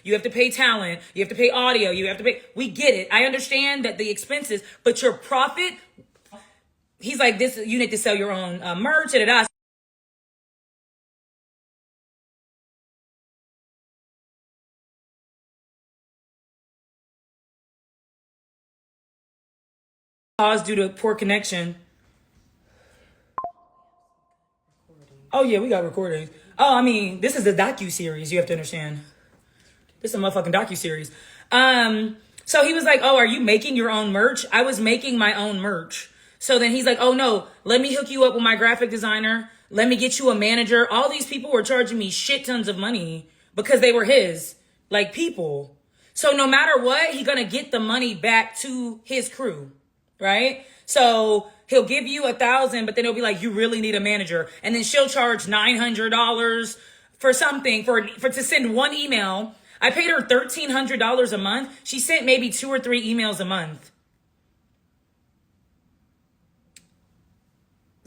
You have to pay talent. You have to pay audio. You have to pay. We get it. I understand that the expenses, but your profit. He's like, this. You need to sell your own merch. Da. Pause due to poor connection. Oh yeah, we got recordings. Oh, I mean, this is a docu-series, you have to understand. This is a motherfucking docu-series. So he was like, oh, are you making your own merch? I was making my own merch. So then he's like, oh no, let me hook you up with my graphic designer. Let me get you a manager. All these people were charging me shit tons of money because they were his, like, people. So no matter what, he gonna get the money back to his crew, right? So he'll give you $1,000, but then he'll be like, you really need a manager. And then she'll charge $900 for something for to send one email. I paid her $1,300 a month. She sent maybe 2 or 3 emails a month.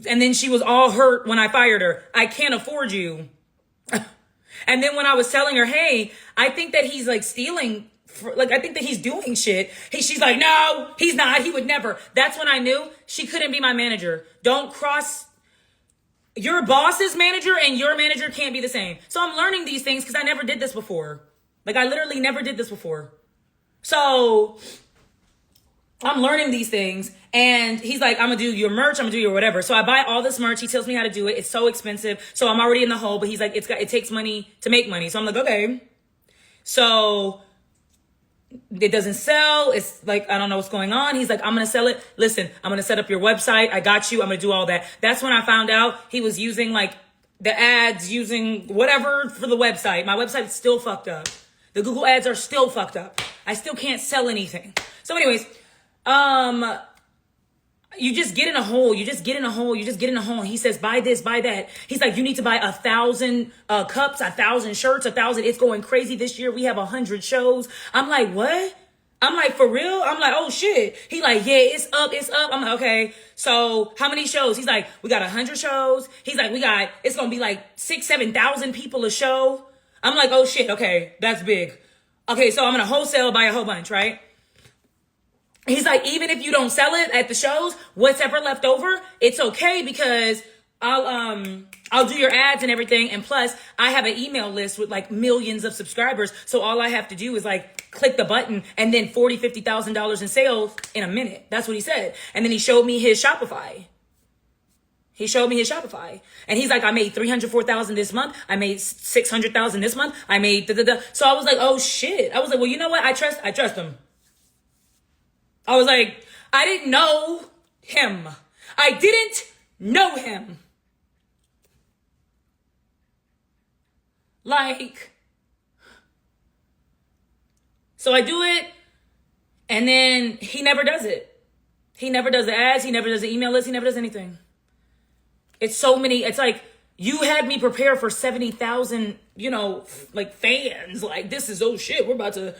And then she was all hurt when I fired her. I can't afford you. And then when I was telling her, hey, I think that he's like stealing, I think that he's doing shit. She's like, no, he's not. He would never. That's when I knew she couldn't be my manager. Don't cross. Your boss's manager and your manager can't be the same. So I'm learning these things because I never did this before. Like, I literally never did this before. So I'm learning these things. And he's like, I'm going to do your merch. I'm going to do your whatever. So I buy all this merch. He tells me how to do it. It's so expensive. So I'm already in the hole. But he's like, it takes money to make money. So I'm like, okay. So it doesn't sell. It's like, I don't know what's going on. He's like, I'm going to sell it. Listen, I'm going to set up your website. I got you. I'm going to do all that. That's when I found out he was using like the ads, using whatever for the website. My website's still fucked up. The Google ads are still fucked up. I still can't sell anything. So anyways, you just get in a hole. You just get in a hole. You just get in a hole. And he says, buy this, buy that. He's like, you need to buy 1,000 cups, 1,000 shirts, 1,000. It's going crazy this year. We have 100 shows. I'm like, what? I'm like, for real? I'm like, oh shit. He like, yeah, it's up, it's up. I'm like, okay. So how many shows? He's like, we got 100 shows. He's like, it's going to be like 6,000, 7,000 people a show. I'm like, oh shit. Okay. That's big. Okay. So I'm going to wholesale buy a whole bunch, right? He's like, even if you don't sell it at the shows, what's ever left over, it's okay because I'll do your ads and everything. And plus I have an email list with like millions of subscribers. So all I have to do is like click the button and then $40,000, $50,000 in sales in a minute. That's what he said. And then he showed me his Shopify. And he's like, I made 304,000 this month. I made 600,000 this month. I made So I was like, oh shit. I was like, well, you know what? I trust him. I was like, I didn't know him. I didn't know him. Like, so I do it, and then he never does it. He never does the ads. He never does the email list. He never does anything. It's so many. It's like, you had me prepare for 70,000, like fans. Like, this is, oh shit, we're about to.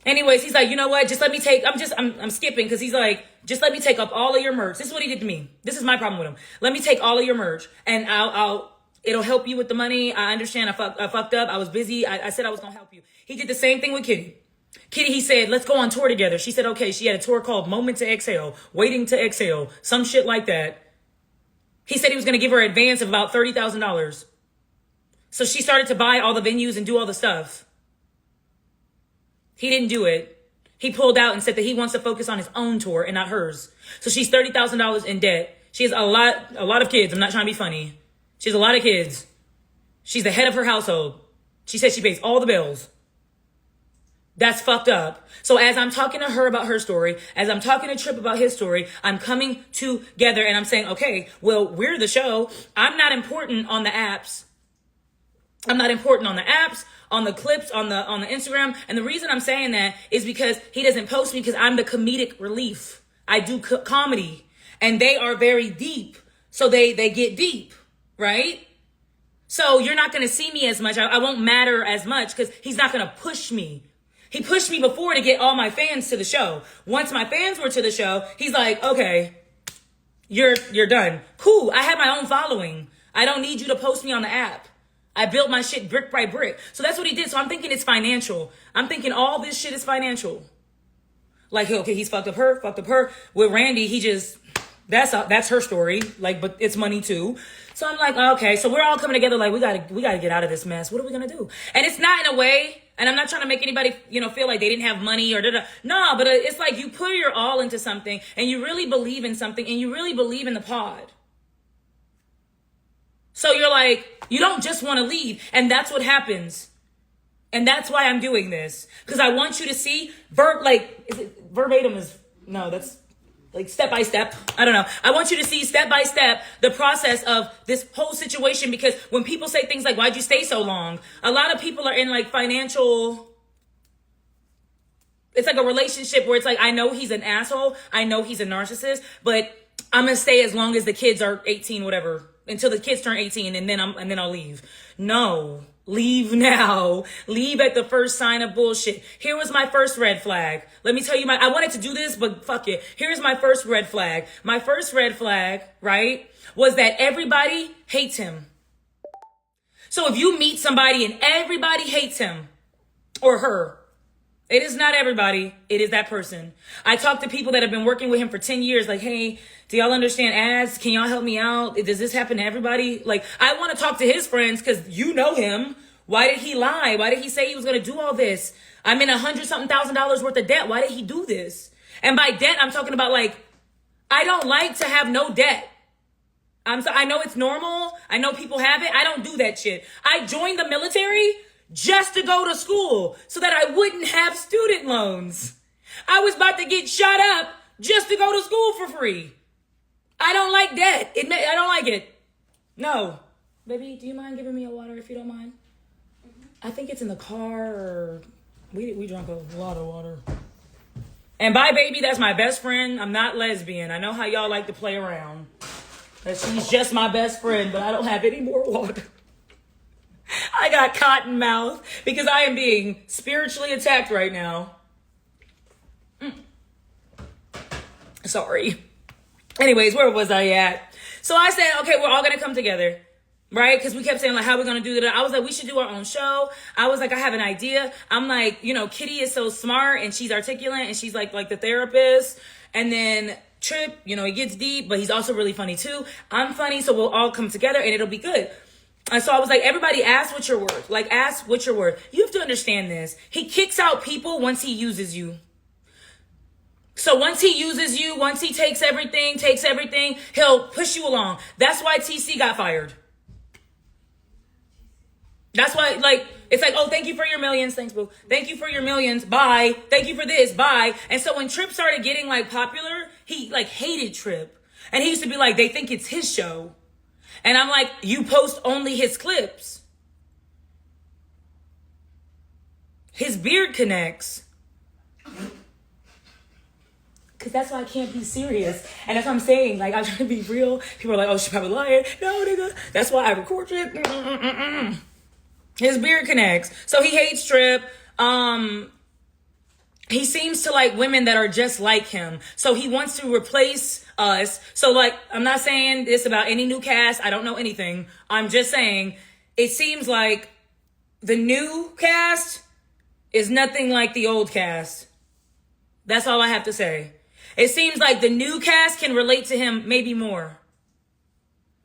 Anyways, he's like, you know what? Just let me take, I'm skipping because he's like, just let me take up all of your merch. This is what he did to me. This is my problem with him. Let me take all of your merch and it'll help you with the money. I understand. I fucked up. I was busy. I said I was going to help you. He did the same thing with Kitty. Kitty, he said, let's go on tour together. She said, okay. She had a tour called Moment to Exhale, Waiting to Exhale, some shit like that. He said he was going to give her an advance of about $30,000. So she started to buy all the venues and do all the stuff. He didn't do it. He pulled out and said that he wants to focus on his own tour and not hers. So she's $30,000 in debt. She has a lot of kids. I'm not trying to be funny. She has a lot of kids. She's the head of her household. She says she pays all the bills. That's fucked up. So as I'm talking to her about her story, as I'm talking to Trip about his story, I'm coming together and I'm saying, okay, well, we're the show. I'm not important on the apps. I'm not important on the apps, on the clips, on the Instagram. And the reason I'm saying that is because he doesn't post me because I'm the comedic relief. I do comedy and they are very deep. So they get deep, right? So you're not going to see me as much. I won't matter as much because he's not going to push me. He pushed me before to get all my fans to the show. Once my fans were to the show, he's like, okay, you're done. Cool. I have my own following. I don't need you to post me on the app. I built my shit brick by brick. So that's what he did. So I'm thinking it's financial. I'm thinking all this shit is financial. Like, okay, he's fucked up her. With Randy, he just, that's her story. Like, but it's money too. So I'm like, okay, so we're all coming together like, we gotta get out of this mess. What are we gonna do? And it's not in a way, and I'm not trying to make anybody, feel like they didn't have money or da-da. No, but it's like you put your all into something and you really believe in something and you really believe in the pod. So you're like, you don't just want to leave. And that's what happens. And that's why I'm doing this. Because I want you to see, verbatim is, no, that's like step by step. I don't know. I want you to see step by step the process of this whole situation. Because when people say things like, why'd you stay so long? A lot of people are in like financial, it's like a relationship where it's like, I know he's an asshole. I know he's a narcissist, but I'm going to stay as long as the kids are 18, whatever, until the kids turn 18 and then I'll leave. No, leave now. Leave at the first sign of bullshit. Here was my first red flag. Let me tell you I wanted to do this, but fuck it. Here's my first red flag. My first red flag, right, was that everybody hates him. So if you meet somebody and everybody hates him or her, it is not everybody. It is that person. I talk to people that have been working with him for 10 years. Like, hey, do y'all understand ads? Can y'all help me out? Does this happen to everybody? Like, I want to talk to his friends because you know him. Why did he lie? Why did he say he was going to do all this? I'm in $100,000 worth of debt. Why did he do this? And by debt, I'm talking about like, I don't like to have no debt. I know it's normal. I know people have it. I don't do that shit. I joined the military just to go to school so that I wouldn't have student loans. I was about to get shot up just to go to school for free. I don't like debt. I don't like it. No. Baby, do you mind giving me a water if you don't mind? I think it's in the car or we drank a lot of water. And bye, baby, that's my best friend. I'm not lesbian. I know how y'all like to play around. That she's just my best friend, but I don't have any more water. I got cotton mouth because I am being spiritually attacked right now. Sorry. Anyways, where was I at? So I said, okay, we're all going to come together, right? Because we kept saying, like, how are we going to do that? I was like, we should do our own show. I was like, I have an idea. I'm like, Kitty is so smart and she's articulate and she's like the therapist. And then Trip, he gets deep, but he's also really funny too. I'm funny, so we'll all come together and it'll be good. And so I was like, everybody ask what you're worth. Like, ask what you're worth. You have to understand this. He kicks out people once he uses you. So once he uses you, once he takes everything, he'll push you along. That's why TC got fired. That's why, it's like, oh, thank you for your millions. Thanks, boo. Thank you for your millions. Bye. Thank you for this. Bye. And so when Trip started getting, popular, he, hated Trip. And he used to be like, they think it's his show. And I'm like, you post only his clips. His beard connects. Because that's why I can't be serious. And that's what I'm saying. I'm trying to be real. People are like, oh, she's probably lying. No, nigga. That's why I record it. His beard connects. So he hates Trip. He seems to like women that are just like him. So he wants to replace us. So I'm not saying this about any new cast. I don't know anything. I'm just saying it seems like the new cast is nothing like the old cast. That's all I have to say. It seems like the new cast can relate to him maybe more.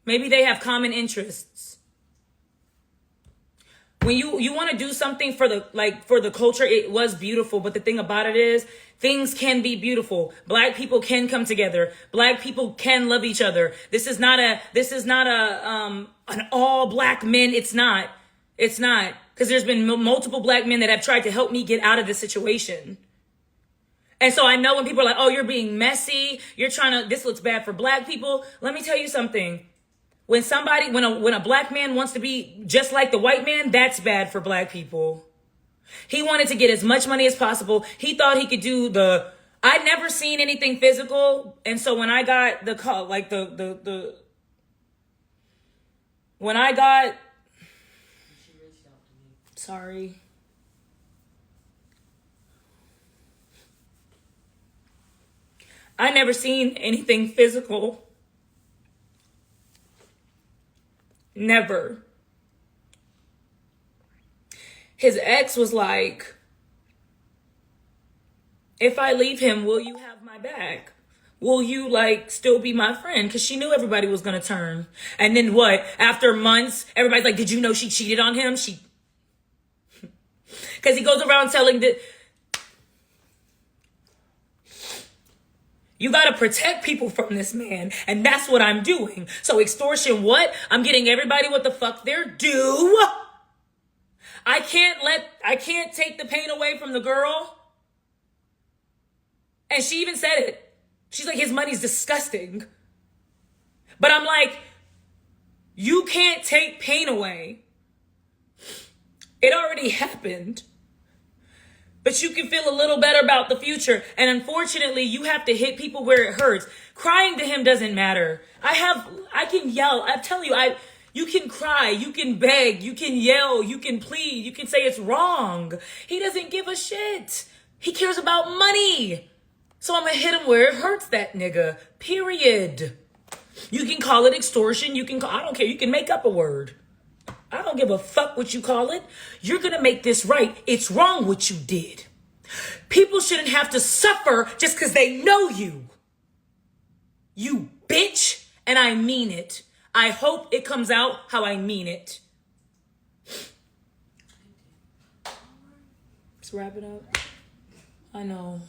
Maybe they have common interests. When you want to do something for the culture, it was beautiful. But the thing about it is, things can be beautiful. Black people can come together. Black people can love each other. This is not an all black men. It's not. Because there's been multiple black men that have tried to help me get out of this situation. And so I know when people are like, oh, you're being messy. This looks bad for black people. Let me tell you something. When a black man wants to be just like the white man, that's bad for black people. He wanted to get as much money as possible. He thought he could do I'd never seen anything physical. And so when I got the call, when I got, sorry. I never seen anything physical. Never. his ex was like, if I leave him, will you have my back? Will you like still be my friend? Because she knew everybody was going to turn. And then what? After months, everybody's like, did you know she cheated on him? Because he goes around telling that you got to protect people from this man. And that's what I'm doing. So extortion, what? I'm getting everybody what the fuck they're due. I can't take the pain away from the girl. And she even said it. She's like, his money's disgusting. But I'm like, you can't take pain away. It already happened. But you can feel a little better about the future. And unfortunately, you have to hit people where it hurts. Crying to him doesn't matter. I can yell. I tell you, you can cry, you can beg, you can yell, you can plead, you can say it's wrong. He doesn't give a shit. He cares about money. So I'm gonna hit him where it hurts that nigga. Period. You can call it extortion. I don't care. You can make up a word. I don't give a fuck what you call it. You're gonna make this right. It's wrong what you did. People shouldn't have to suffer just because they know you. You bitch. And I mean it. I hope it comes out how I mean it. Let's wrap it up. I know.